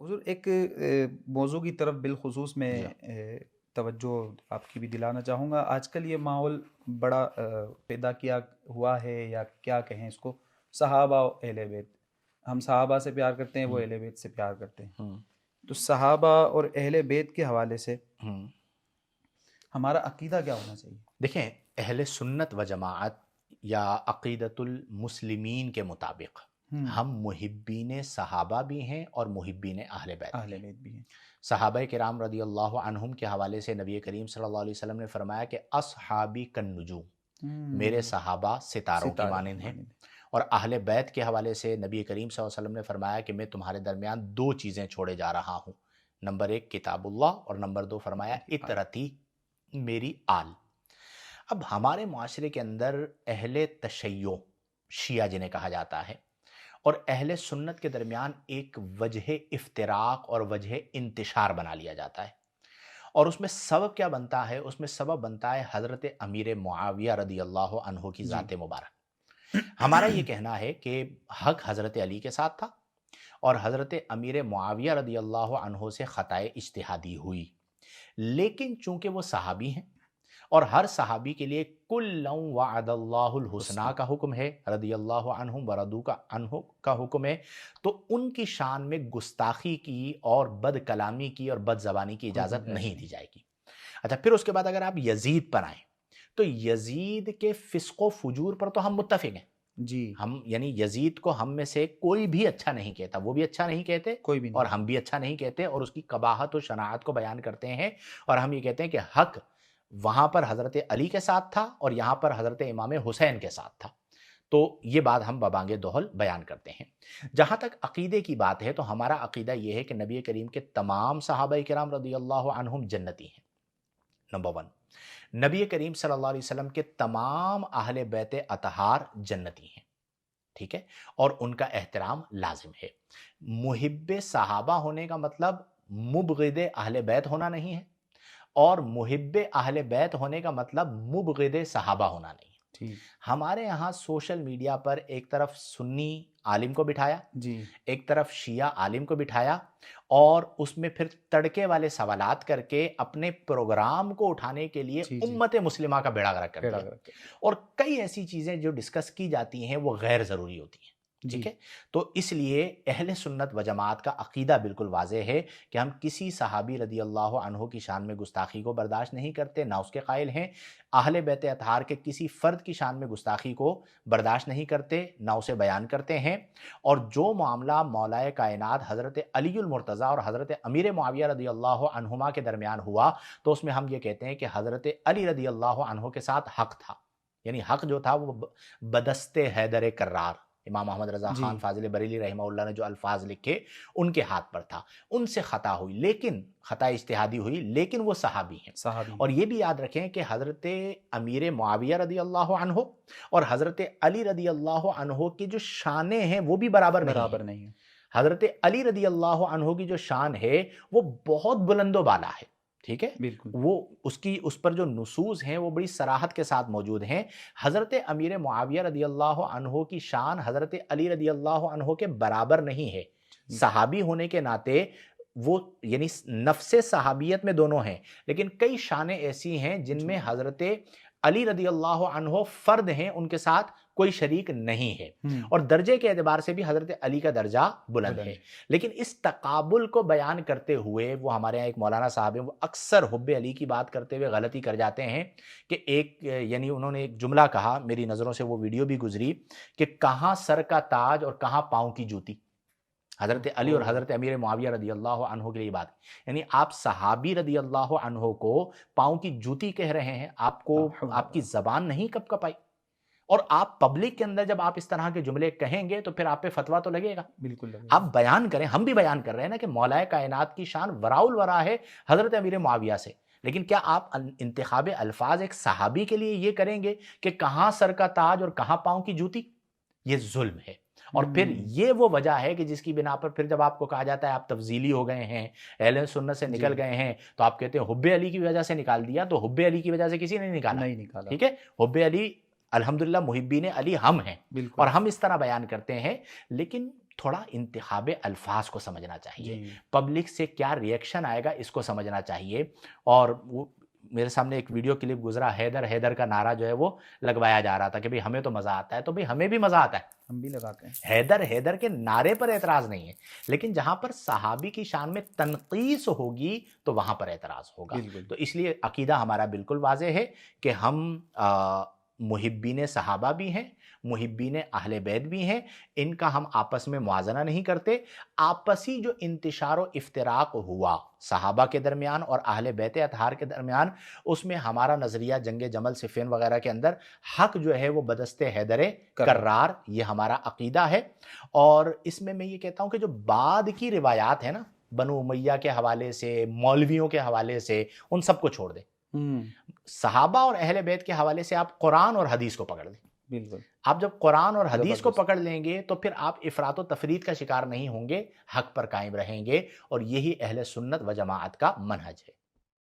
حضور ایک موضوع کی طرف بالخصوص میں جی توجہ آپ کی بھی دلانا چاہوں گا. آج کل یہ ماحول بڑا پیدا کیا ہوا ہے، یا کیا کہیں اس کو، صحابہ و اہل بیت. ہم صحابہ سے پیار کرتے ہیں، وہ ہوں اہل بیت سے پیار کرتے ہیں. ہوں تو صحابہ اور اہل بیت کے حوالے سے ہوں ہمارا عقیدہ کیا ہونا چاہیے؟ دیکھیں، اہل سنت و جماعت یا عقیدت المسلمین کے مطابق ہم محبین صحابہ بھی ہیں اور محبین اہل بیت بھی اہل ہیں. بیت بھی ہیں. صحابہ کرام رضی اللہ عنہم کے حوالے سے نبی کریم صلی اللہ علیہ وسلم نے فرمایا کہ اصحابی کالنجوم، میرے صحابہ ستاروں کی ستاروں مانند ہیں. مانند. اور اہل بیت کے حوالے سے نبی کریم صلی اللہ علیہ وسلم نے فرمایا کہ میں تمہارے درمیان دو چیزیں چھوڑے جا رہا ہوں. نمبر 1 کتاب اللہ، اور نمبر 2 فرمایا اطرتی، میری آل. اب ہمارے معاشرے کے اندر اہل تشیع، شیعہ جنہیں کہا جاتا ہے، اور اہل سنت کے درمیان ایک وجہ افتراق اور وجہ انتشار بنا لیا جاتا ہے. اور اس میں سبب کیا بنتا ہے؟ اس میں سبب بنتا ہے حضرت امیر معاویہ رضی اللہ عنہ کی ذات مبارک. ہمارا یہ کہنا ہے کہ حق حضرت علی کے ساتھ تھا، اور حضرت امیر معاویہ رضی اللہ عنہ سے خطائے اجتہادی ہوئی. لیکن چونکہ وہ صحابی ہیں، اور ہر صحابی کے لیے کل وعد اللہ الحسنہ کا حکم ہے، رضی اللہ عنہم ورضوا عنہ کا حکم ہے، تو ان کی شان میں گستاخی کی اور بد کلامی کی اور بد زبانی کی اجازت نہیں دی جائے گی. اچھا، پھر اس کے بعد اگر آپ یزید پر آئیں تو یزید کے فسق و فجور پر تو ہم متفق ہیں. جی، ہم یعنی یزید کو ہم میں سے کوئی بھی اچھا نہیں کہتا، وہ بھی اچھا نہیں کہتے کوئی بھی اور نہیں. ہم بھی اچھا نہیں کہتے، اور اس کی قباحت و شناعت کو بیان کرتے ہیں. اور ہم یہ کہتے ہیں کہ حق وہاں پر حضرت علی کے ساتھ تھا اور یہاں پر حضرت امام حسین کے ساتھ تھا. تو یہ بات ہم ببانگ دوہل بیان کرتے ہیں. جہاں تک عقیدے کی بات ہے تو ہمارا عقیدہ یہ ہے کہ نبی کریم کے تمام صحابہ کرام رضی اللہ عنہم جنتی ہیں. نمبر 1، نبی کریم صلی اللہ علیہ وسلم کے تمام اہل بیت اطہار جنتی ہیں، ٹھیک ہے، اور ان کا احترام لازم ہے. محب صحابہ ہونے کا مطلب مبغض اہل بیت ہونا نہیں ہے، اور محب اہل بیت ہونے کا مطلب مبغض صحابہ ہونا نہیں ہے. ٹھیک. ہمارے یہاں سوشل میڈیا پر ایک طرف سنی عالم کو بٹھایا، جی، ایک طرف شیعہ عالم کو بٹھایا، اور اس میں پھر تڑکے والے سوالات کر کے اپنے پروگرام کو اٹھانے کے لیے جی، جی. امت مسلمہ کا بیڑا غرق کر پیڑا دیا. کر کے. اور کئی ایسی چیزیں جو ڈسکس کی جاتی ہیں وہ غیر ضروری ہوتی ہیں، جی. ٹھیک ہے. تو اس لیے اہل سنت و جماعت کا عقیدہ بالکل واضح ہے کہ ہم کسی صحابی رضی اللہ عنہ کی شان میں گستاخی کو برداشت نہیں کرتے، نہ اس کے قائل ہیں. اہل بیت اطہار کے کسی فرد کی شان میں گستاخی کو برداشت نہیں کرتے، نہ اسے بیان کرتے ہیں. اور جو معاملہ مولائے کائنات حضرت علی المرتضی اور حضرت امیر معاویہ رضی اللہ عنہما کے درمیان ہوا، تو اس میں ہم یہ کہتے ہیں کہ حضرت علی رضی اللہ عنہ کے ساتھ حق تھا. یعنی حق جو تھا وہ بدست حیدر کرار، امام محمد رضا جی. خان فاضل بریلی رحمہ اللہ نے جو الفاظ لکھے ان کے ہاتھ پر تھا. ان سے خطا ہوئی، لیکن خطا اجتہادی ہوئی، لیکن وہ صحابی ہیں. صحابی. اور یہ بھی یاد رکھیں کہ حضرت امیر معاویہ رضی اللہ عنہ اور حضرت علی رضی اللہ عنہ کی جو شانیں ہیں وہ بھی برابر نہیں ہیں. حضرت علی رضی اللہ عنہ کی جو شان ہے وہ بہت بلند و بالا ہے، ٹھیک ہے. بالکل. وہ اس پر جو نصوص ہیں وہ بڑی صراحت کے ساتھ موجود ہیں. حضرت امیر معاویہ رضی اللہ عنہ کی شان حضرت علی رضی اللہ عنہ کے برابر نہیں ہے. صحابی ہونے کے ناطے وہ یعنی نفس صحابیت میں دونوں ہیں، لیکن کئی شانیں ایسی ہیں جن میں حضرت علی رضی اللہ عنہ فرد ہیں، ان کے ساتھ کوئی شریک نہیں ہے. اور درجے کے اعتبار سے بھی حضرت علی کا درجہ بلند ہے. لیکن اس تقابل کو بیان کرتے ہوئے وہ ہمارے یہاں ایک مولانا صاحب ہیں، وہ اکثر حب علی کی بات کرتے ہوئے غلطی کر جاتے ہیں کہ یعنی انہوں نے ایک جملہ کہا، میری نظروں سے وہ ویڈیو بھی گزری، کہ کہاں سر کا تاج اور کہاں پاؤں کی جوتی. حضرت علی اور حضرت امیر معاویہ رضی اللہ عنہ کے لیے بات، یعنی آپ صحابی رضی اللہ عنہ کو پاؤں کی جوتی کہہ رہے ہیں. آپ کی زبان نہیں کب کپائی، اور آپ پبلک کے اندر جب آپ اس طرح کے جملے کہیں گے تو پھر آپ پہ فتویٰ تو لگے گا. بالکل. آپ بیان کریں، ہم بھی بیان کر رہے ہیں نا کہ مولائے کائنات کی شان وراء الورا ہے حضرت امیر معاویہ سے. لیکن کیا آپ انتخاب الفاظ ایک صحابی کے لیے یہ کریں گے کہ کہاں سر کا تاج اور کہاں پاؤں کی جوتی؟ یہ ظلم ہے. اور پھر یہ وہ وجہ ہے کہ جس کی بنا پر پھر جب آپ کو کہا جاتا ہے آپ تفضیلی ہو گئے ہیں، اہل سنت سے نکل گئے ہیں، تو آپ کہتے ہیں حب علی کی وجہ سے نکال دیا. تو حب علی کی وجہ سے کسی نے نہیں نکالا، ٹھیک ہے. حب علی الحمدللہ محبین علی ہم ہیں، اور ہم اس طرح بیان کرتے ہیں. لیکن تھوڑا انتخاب الفاظ کو سمجھنا چاہیے، جی پبلک سے کیا ریئیکشن آئے گا اس کو سمجھنا چاہیے. اور وہ میرے سامنے ایک ویڈیو کلپ گزرا، حیدر حیدر کا نعرہ جو ہے وہ لگوایا جا رہا تھا کہ بھئی ہمیں تو مزہ آتا ہے، تو بھئی ہمیں بھی مزہ آتا ہے، ہم بھی لگاتے ہیں. حیدر حیدر کے نعرے پر اعتراض نہیں ہے، لیکن جہاں پر صحابی کی شان میں تنقیص ہوگی تو وہاں پر اعتراض ہوگا. بالکل تو اس لیے عقیدہ ہمارا بالکل واضح ہے کہ ہم محبین صحابہ بھی ہیں، محبین اہل بیت بھی ہیں، ان کا ہم آپس میں موازنہ نہیں کرتے. آپسی جو انتشار و افتراق ہوا صحابہ کے درمیان اور اہل بیت اطہار کے درمیان، اس میں ہمارا نظریہ جنگ جمل صفین وغیرہ کے اندر حق جو ہے وہ بدست حیدر کرار، یہ ہمارا عقیدہ ہے. اور اس میں یہ کہتا ہوں کہ جو بعد کی روایات ہیں نا، بنو امیہ کے حوالے سے، مولویوں کے حوالے سے، ان سب کو چھوڑ دیں. صحابہ اور اہل بیت کے حوالے سے آپ قرآن اور حدیث کو پکڑ لیں. بالکل. آپ جب قرآن اور حدیث کو زبردست. پکڑ لیں گے تو پھر آپ افراط و تفرید کا شکار نہیں ہوں گے، حق پر قائم رہیں گے، اور یہی اہل سنت و جماعت کا منہج ہے.